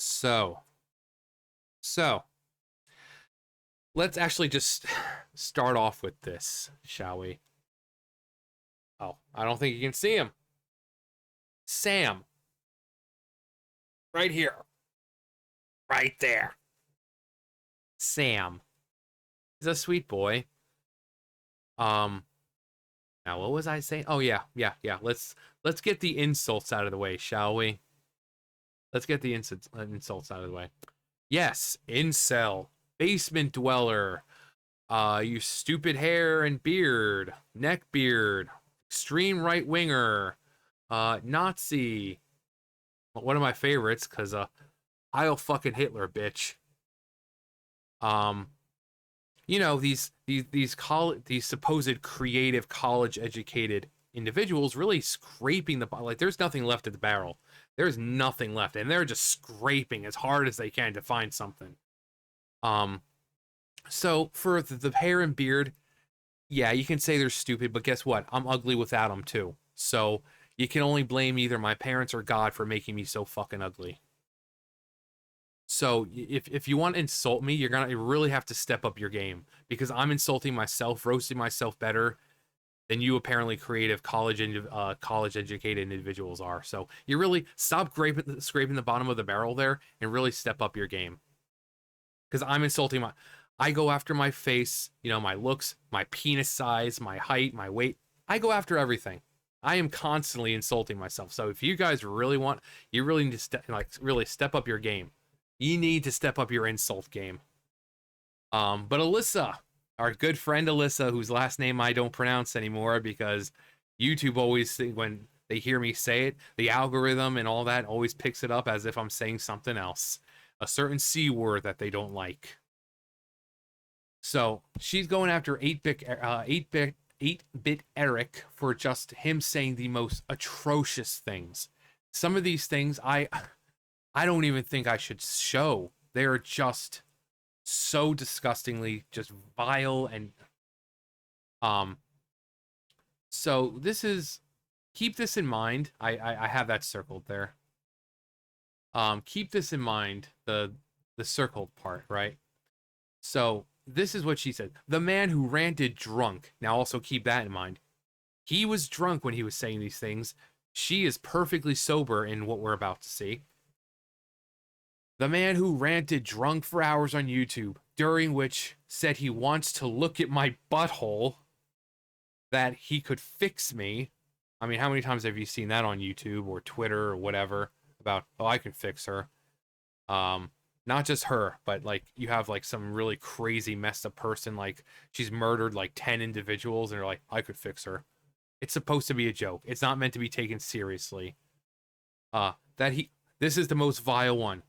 So, so let's actually just start off with this, shall we? Oh, I don't think you can see him. Sam, right here, right there. Sam, he's a sweet boy. Um, Now what was I saying? Oh yeah. Let's get the insults out of the way, shall we? Let's get the insults out of the way. Yes, incel, basement dweller, you stupid hair and beard, neck beard, extreme right winger, Nazi. One of my favorites, cause I'll fucking Hitler, bitch. Um, these supposed creative college educated individuals really scraping like there's nothing left at the barrel. There's nothing left, and they're just scraping as hard as they can to find something. Um, so for the hair and beard, yeah, you can say they're stupid, but guess what? I'm ugly without them too. So you can only blame either my parents or God for making me so fucking ugly. So if you want to insult me, you're gonna really have to step up your game because I'm insulting myself, roasting myself better than you apparently creative college educated individuals are. So you really stop scraping the bottom of the barrel there and really step up your game. Because I'm insulting I go after my face, my looks, my penis size, my height, my weight. I go after everything. I am constantly insulting myself. So if you guys you really need to really step up your game. You need to step up your insult game. But Alyssa, our good friend Alyssa, whose last name I don't pronounce anymore because YouTube always when they hear me say it, the algorithm and all that always picks it up as if I'm saying something else, a certain C word that they don't like. So she's going after 8-bit Eric for just him saying the most atrocious things. Some of these things I don't even think I should show. They are just so disgustingly just vile and so this is keep this in mind. I have that circled there. Keep this in mind, the circled part, right? So this is what she said. The man who ranted drunk. Now also keep that in mind. He was drunk when he was saying these things. She is perfectly sober in what we're about to see. The man who ranted drunk for hours on YouTube, during which said he wants to look at my butthole, that he could fix me. I mean, how many times have you seen that on YouTube or Twitter or whatever about, oh, I can fix her? Not just her, but like you have like some really crazy messed up person, like she's murdered like 10 individuals and they're like, I could fix her. It's supposed to be a joke. It's not meant to be taken seriously. This is the most vile one.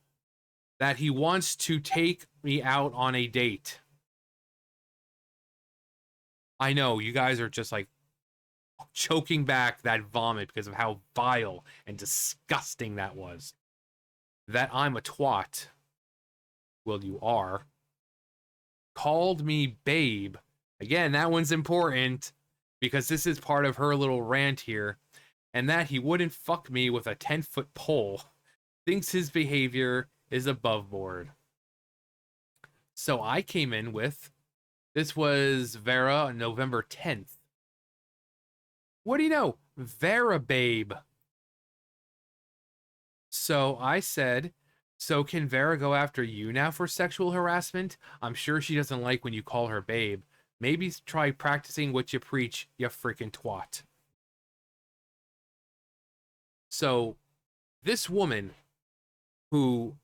That he wants to take me out on a date. I know, you guys are just like choking back that vomit because of how vile and disgusting that was. That I'm a twat. Well, you are. Called me babe. Again, that one's important because this is part of her little rant here. And that he wouldn't fuck me with a 10-foot pole. Thinks his behavior is above board. So I came in with, this was Vera on November 10th. What do you know? Vera babe. So I said, so can Vera go after you now for sexual harassment? I'm sure she doesn't like when you call her babe. Maybe try practicing what you preach, you freaking twat. So this woman who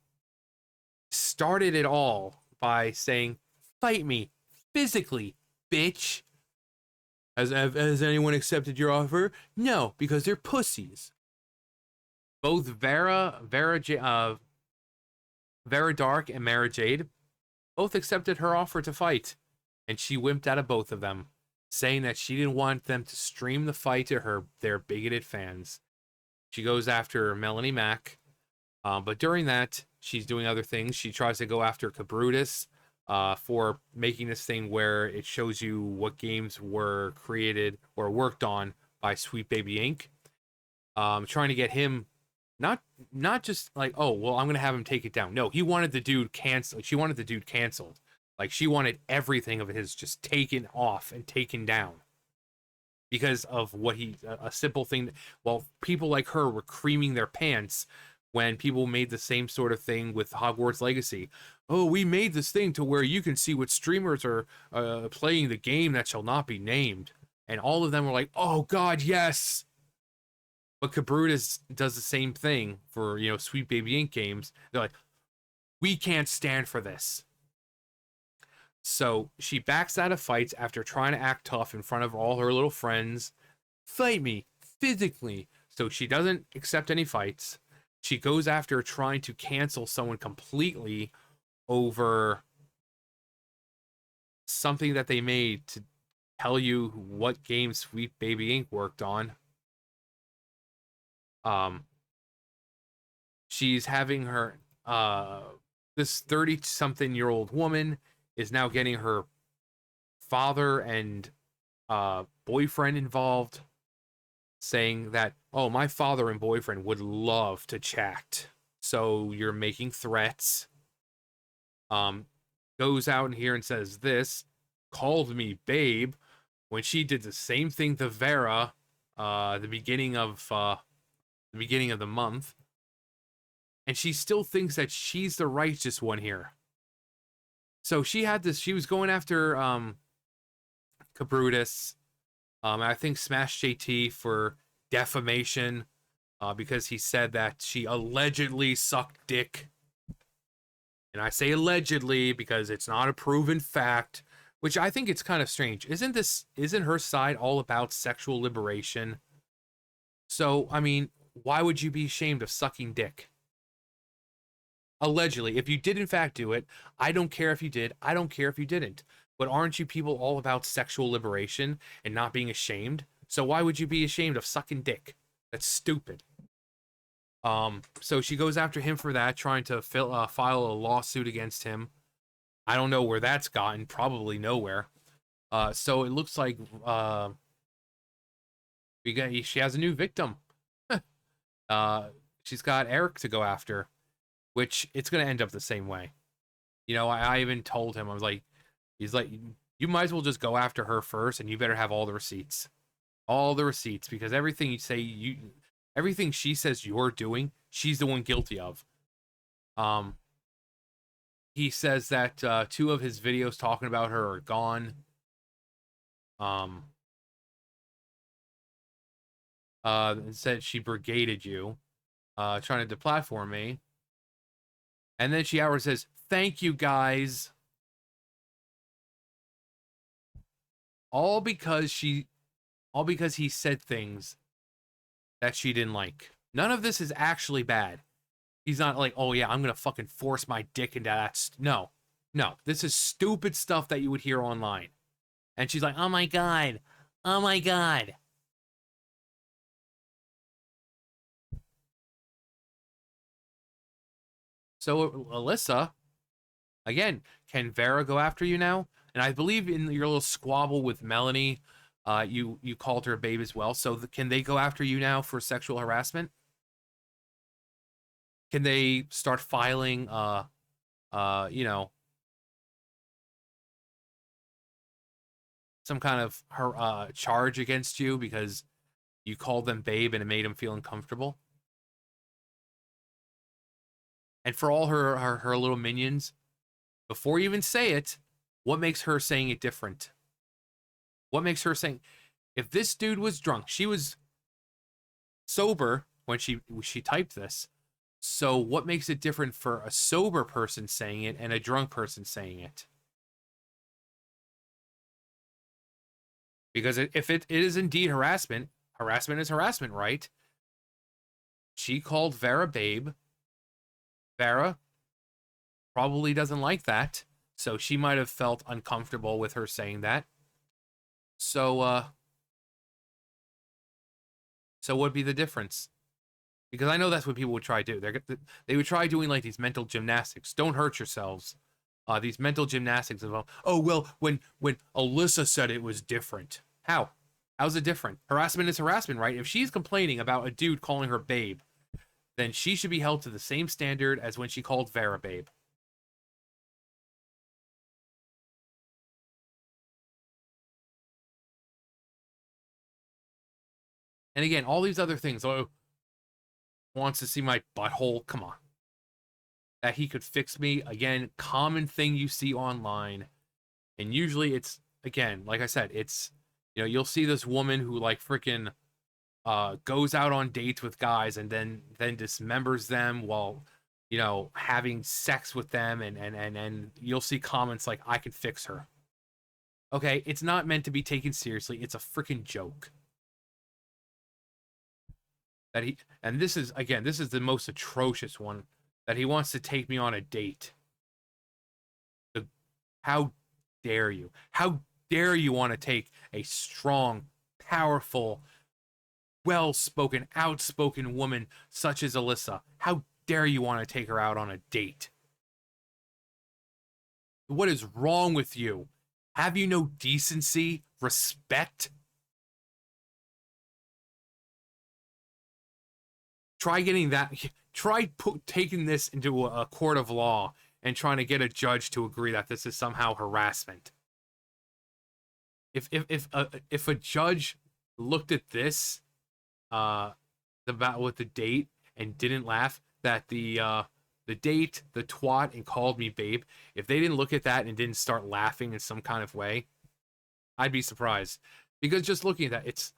started it all by saying, fight me physically, bitch. Has anyone accepted your offer? No, because they're pussies. Both Vera Dark and Mara Jade both accepted her offer to fight, and she wimped out of both of them, saying that she didn't want them to stream the fight to their bigoted fans. She goes after Melanie Mack, but during that, she's doing other things. She tries to go after Cabrutus for making this thing where it shows you what games were created or worked on by Sweet Baby Inc. Trying to get him Not not just like, oh well, I'm gonna have him take it down. No, he wanted the dude canceled. She wanted the dude canceled. Like she wanted everything of his just taken off and taken down because of what a simple thing. Well, people like her were creaming their pants when people made the same sort of thing with Hogwarts Legacy. Oh, we made this thing to where you can see what streamers are playing the game that shall not be named, and all of them were like, "Oh God, yes." But Cabrutus does the same thing for, Sweet Baby Inc. games. They're like, we can't stand for this. So she backs out of fights after trying to act tough in front of all her little friends. Fight me physically. So she doesn't accept any fights. She goes after trying to cancel someone completely over something that they made to tell you what game Sweet Baby Inc. worked on. She's having her this 30-something-year-old woman is now getting her father and boyfriend involved, saying that, oh, my father and boyfriend would love to chat, so you're making threats. Goes out in here and says this, called me babe, when she did the same thing to Vera the beginning of the month. And she still thinks that she's the righteous one here. So she was going after Cabrutus. I think Smash JT for defamation because he said that she allegedly sucked dick. And I say allegedly because it's not a proven fact, which I think it's kind of strange. Isn't her side all about sexual liberation? So, I mean, why would you be ashamed of sucking dick? Allegedly, if you did in fact do it, I don't care if you did, I don't care if you didn't. But aren't you people all about sexual liberation and not being ashamed? So why would you be ashamed of sucking dick? That's stupid. So she goes after him for that, trying to file a lawsuit against him. I don't know where that's gotten, probably nowhere. So it looks like she has a new victim. She's got Eric to go after, which it's going to end up the same way. I even told him, he's like, you might as well just go after her first, and you better have all the receipts. All the receipts, because everything she says you're doing, she's the one guilty of. He says that 2 of his videos talking about her are gone. Said she brigaded you, trying to deplatform me. And then she outright says, thank you, guys. All because he said things that she didn't like. None of this is actually bad. He's not like, oh yeah, I'm going to fucking force my dick into that. No. This is stupid stuff that you would hear online. And she's like, oh my God. Oh my God. So, Alyssa, again, can Vera go after you now? And I believe in your little squabble with Melanie, you called her a babe as well. So can they go after you now for sexual harassment? Can they start filing, some kind of charge against you because you called them babe and it made them feel uncomfortable? And for all her little minions, before you even say it, what makes her saying it different? What makes her saying, if this dude was drunk, she was sober when she typed this. So what makes it different for a sober person saying it and a drunk person saying it? Because if it is indeed harassment, harassment is harassment, right? She called Vera babe. Vera probably doesn't like that, so she might have felt uncomfortable with her saying that. So what'd be the difference? Because I know that's what people would try to do. They would try doing like these mental gymnastics. Don't hurt yourselves. These mental gymnastics of, oh well, when Alyssa said it was different. How's it different? Harassment is harassment, right? If she's complaining about a dude calling her babe, then she should be held to the same standard as when she called Vera babe. And again, all these other things. Oh, wants to see my butthole. Come on. That he could fix me. Again, common thing you see online. And usually it's, again, like I said, it's, you'll see this woman who like freaking goes out on dates with guys and then dismembers them while, having sex with them, and you'll see comments like, I can fix her. Okay, it's not meant to be taken seriously. It's a freaking joke. And this is, again, this is the most atrocious one, that he wants to take me on a date. How dare you? How dare you want to take a strong, powerful, well-spoken, outspoken woman such as Alyssa? How dare you want to take her out on a date? What is wrong with you? Have you no decency, respect? Try getting that. Try taking this into a court of law and trying to get a judge to agree that this is somehow harassment. If a judge looked at this, with the date and didn't laugh, that the date, the twat, and called me babe, if they didn't look at that and didn't start laughing in some kind of way, I'd be surprised. Because just looking at that,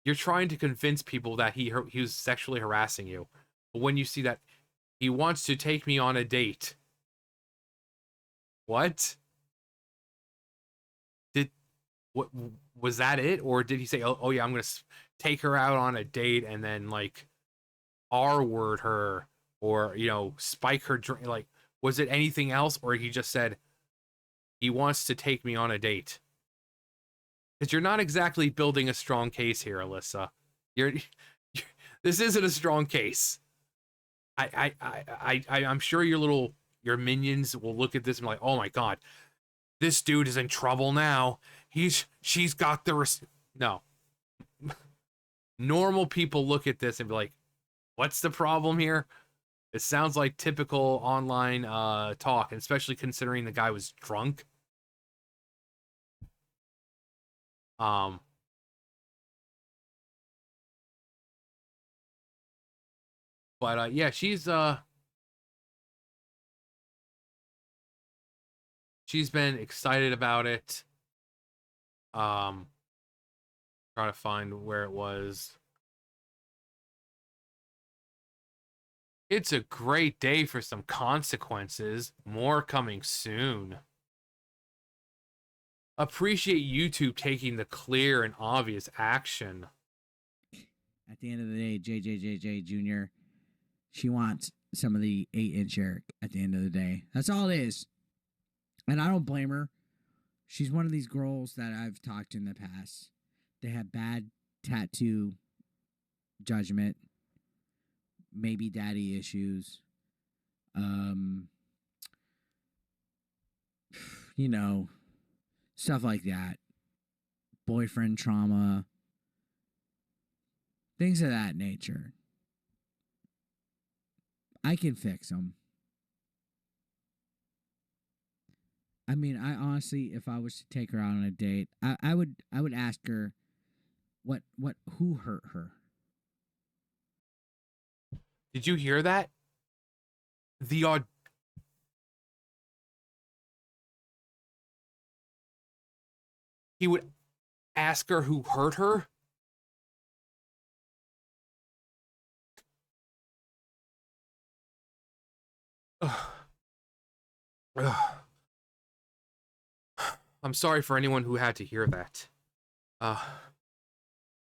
you're trying to convince people that he was sexually harassing you. But when you see that he wants to take me on a date, what was that it? Or did he say, oh yeah, I'm gonna take her out on a date and then like R-word her, or spike her drink? Like, was it anything else, or he just said he wants to take me on a date? Because you're not exactly building a strong case here, Alyssa. This isn't a strong case. I'm sure your minions will look at this and be like, oh my god, this dude is in trouble now. She's got the no. Normal people look at this and be like, what's the problem here? It sounds like typical online talk, and especially considering the guy was drunk. But yeah, she's been excited about it. Trying to find where it was. It's a great day for some consequences. More coming soon. Appreciate YouTube taking the clear and obvious action. At the end of the day, JJJJ Jr., she wants some of the 8-inch Eric at the end of the day. That's all it is. And I don't blame her. She's one of these girls that I've talked to in the past. They have bad tattoo judgment, maybe daddy issues, stuff like that. Boyfriend trauma, things of that nature. I can fix them. I mean, I honestly, if I was to take her out on a date, I would ask her, who hurt her? Did you hear that? He would ask her who hurt her? Ugh. Ugh. I'm sorry for anyone who had to hear that.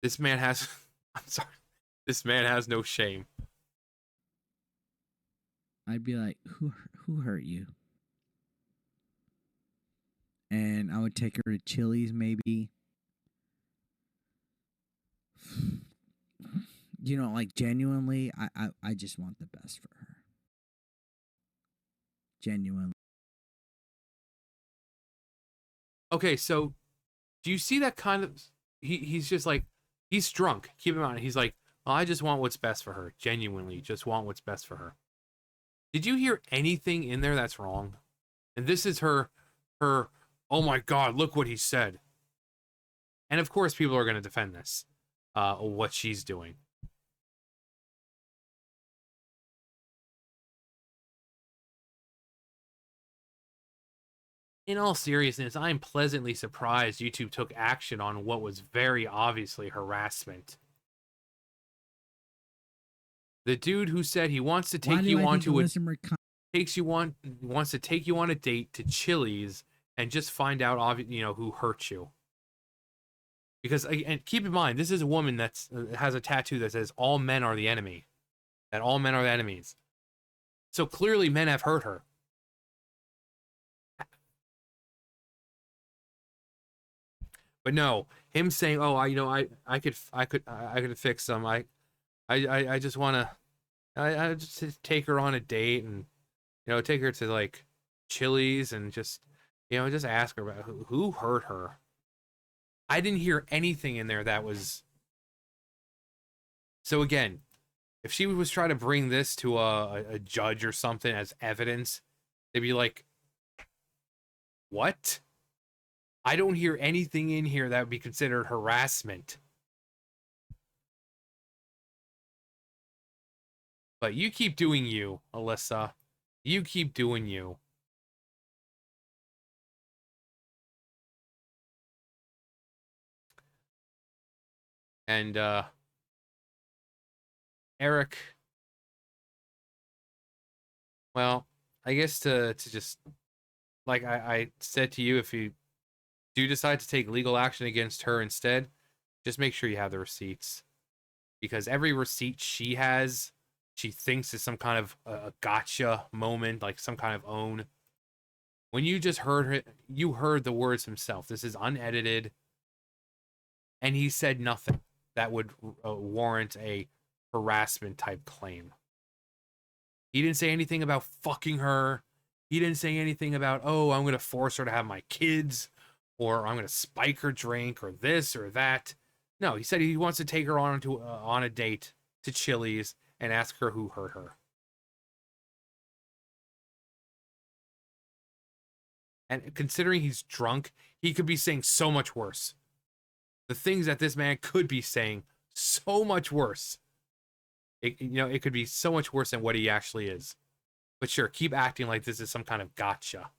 This man has I'm sorry. This man has no shame. I'd be like, who hurt you? And I would take her to Chili's, maybe. Like genuinely, I just want the best for her. Genuinely. Okay, so do you see that kind of he's just like, he's drunk. Keep in mind, he's like, I just want what's best for her. Genuinely, just want what's best for her. Did you hear anything in there that's wrong? And this is her, oh my God, look what he said. And of course, people are going to defend this, what she's doing. In all seriousness, I'm pleasantly surprised YouTube took action on what was very obviously harassment. The dude who said he wants to take you on to wants to take you on a date to Chili's and just find out, who hurt you. Because, and keep in mind, this is a woman that has a tattoo that says all men are the enemy. That all men are the enemies. So clearly men have hurt her. But no, him saying, "Oh, I could fix them. I just want to, I just take her on a date and, take her to like Chili's and just ask her about who hurt her." I didn't hear anything in there that was. So again, if she was trying to bring this to a judge or something as evidence, they'd be like, "What?" I don't hear anything in here that would be considered harassment. But you keep doing you, Alyssa. You keep doing you. And, Eric, well, I guess to just, like I said to you, if you do decide to take legal action against her instead, just make sure you have the receipts. Because every receipt she has, she thinks is some kind of a gotcha moment, like some kind of own. When you just heard her, you heard the words himself. This is unedited. And he said nothing that would warrant a harassment type claim. He didn't say anything about fucking her. He didn't say anything about, oh, I'm going to force her to have my kids, or I'm going to spike her drink, or this or that. No, he said he wants to take her on a date to Chili's and ask her who hurt her. And considering he's drunk, he could be saying so much worse. The things that this man could be saying, so much worse. It could be so much worse than what he actually is. But sure, keep acting like this is some kind of gotcha.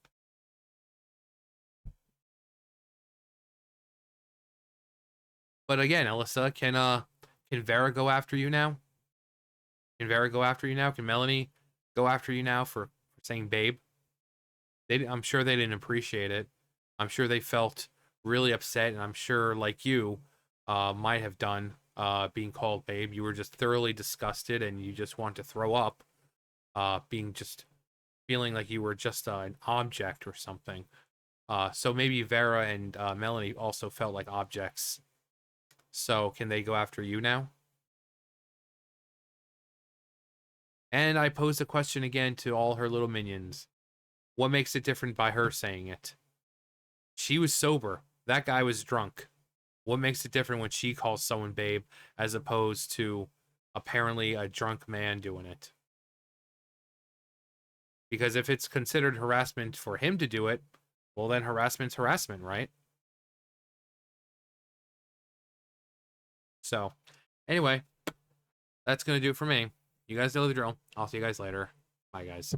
But again, Alyssa, can Vera go after you now? Can Vera go after you now? Can Melanie go after you now for saying babe? I'm sure they didn't appreciate it. I'm sure they felt really upset, and I'm sure, like you, might have done, being called babe. You were just thoroughly disgusted, and you just want to throw up, feeling like you were just an object or something. So maybe Vera and Melanie also felt like objects. So can they go after you now? And I pose the question again to all her little minions. What makes it different by her saying it? She was sober. That guy was drunk. What makes it different when she calls someone babe as opposed to apparently a drunk man doing it? Because if it's considered harassment for him to do it, well, then harassment's harassment, right? So, anyway, that's going to do it for me. You guys know the drill. I'll see you guys later. Bye, guys.